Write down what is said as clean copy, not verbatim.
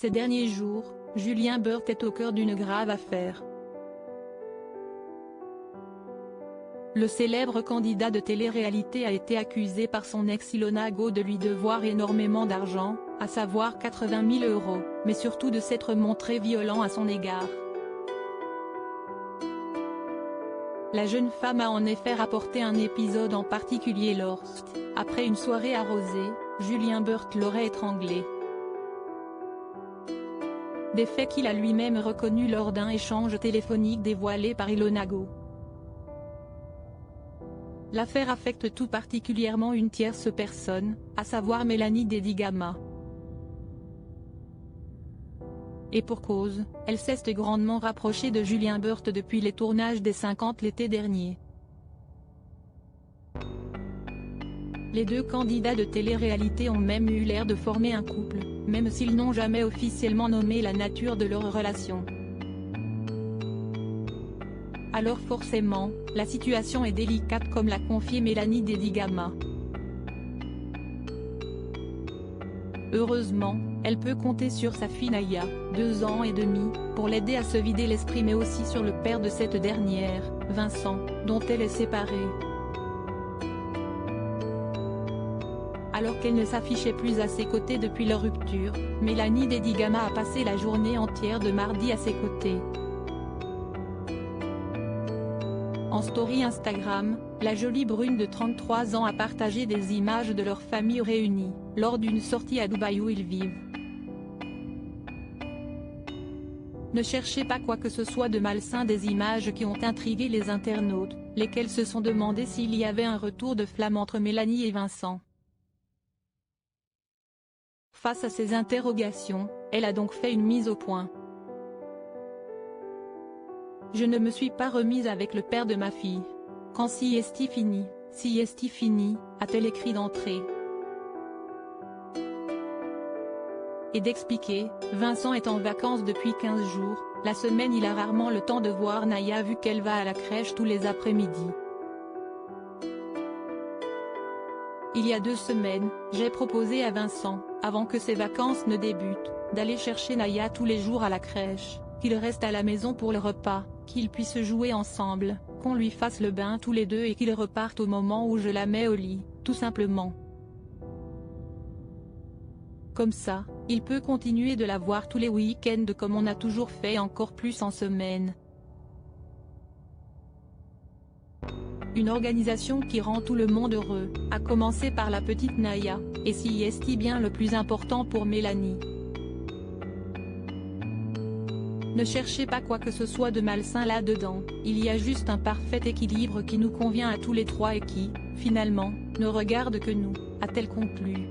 Ces derniers jours, Julien Burt est au cœur d'une grave affaire. Le célèbre candidat de télé-réalité a été accusé par son ex Ilona Go de lui devoir énormément d'argent, à savoir 80 000 €, mais surtout de s'être montré violent à son égard. La jeune femme a en effet rapporté un épisode en particulier lorsque, après une soirée arrosée, Julien Burt l'aurait étranglée. Des faits qu'il a lui-même reconnus lors d'un échange téléphonique dévoilé par Ilona Go. L'affaire affecte tout particulièrement une tierce personne, à savoir Mélanie Dedigama. Et pour cause, elle s'est grandement rapprochée de Julien Burt depuis les tournages des 50 l'été dernier. Les deux candidats de télé-réalité ont même eu l'air de former un couple, même s'ils n'ont jamais officiellement nommé la nature de leur relation. Alors forcément, la situation est délicate comme l'a confié Mélanie Dedigama. Heureusement, elle peut compter sur sa fille Naya, 2 ans et demi, pour l'aider à se vider l'esprit mais aussi sur le père de cette dernière, Vincent, dont elle est séparée. Alors qu'elle ne s'affichait plus à ses côtés depuis leur rupture, Mélanie Dedigama a passé la journée entière de mardi à ses côtés. En story Instagram, la jolie brune de 33 ans a partagé des images de leur famille réunie, lors d'une sortie à Dubaï où ils vivent. Ne cherchez pas quoi que ce soit de malsain, des images qui ont intrigué les internautes, lesquels se sont demandé s'il y avait un retour de flamme entre Mélanie et Vincent. Face à ces interrogations, elle a donc fait une mise au point. Je ne me suis pas remise avec le père de ma fille. Quand si est-il fini, a-t-elle écrit d'entrée. Et d'expliquer, Vincent est en vacances depuis 15 jours, la semaine il a rarement le temps de voir Naya vu qu'elle va à la crèche tous les après-midi. Il y a 2 semaines, j'ai proposé à Vincent, avant que ses vacances ne débutent, d'aller chercher Naya tous les jours à la crèche, qu'il reste à la maison pour le repas, qu'ils puissent jouer ensemble, qu'on lui fasse le bain tous les deux et qu'ils repartent au moment où je la mets au lit, tout simplement. Comme ça, il peut continuer de la voir tous les week-ends comme on a toujours fait, encore plus en semaine. Une organisation qui rend tout le monde heureux, à commencer par la petite Naya, et si est bien le plus important pour Mélanie. Ne cherchez pas quoi que ce soit de malsain là-dedans, il y a juste un parfait équilibre qui nous convient à tous les trois et qui, finalement, ne regarde que nous, a-t-elle conclu.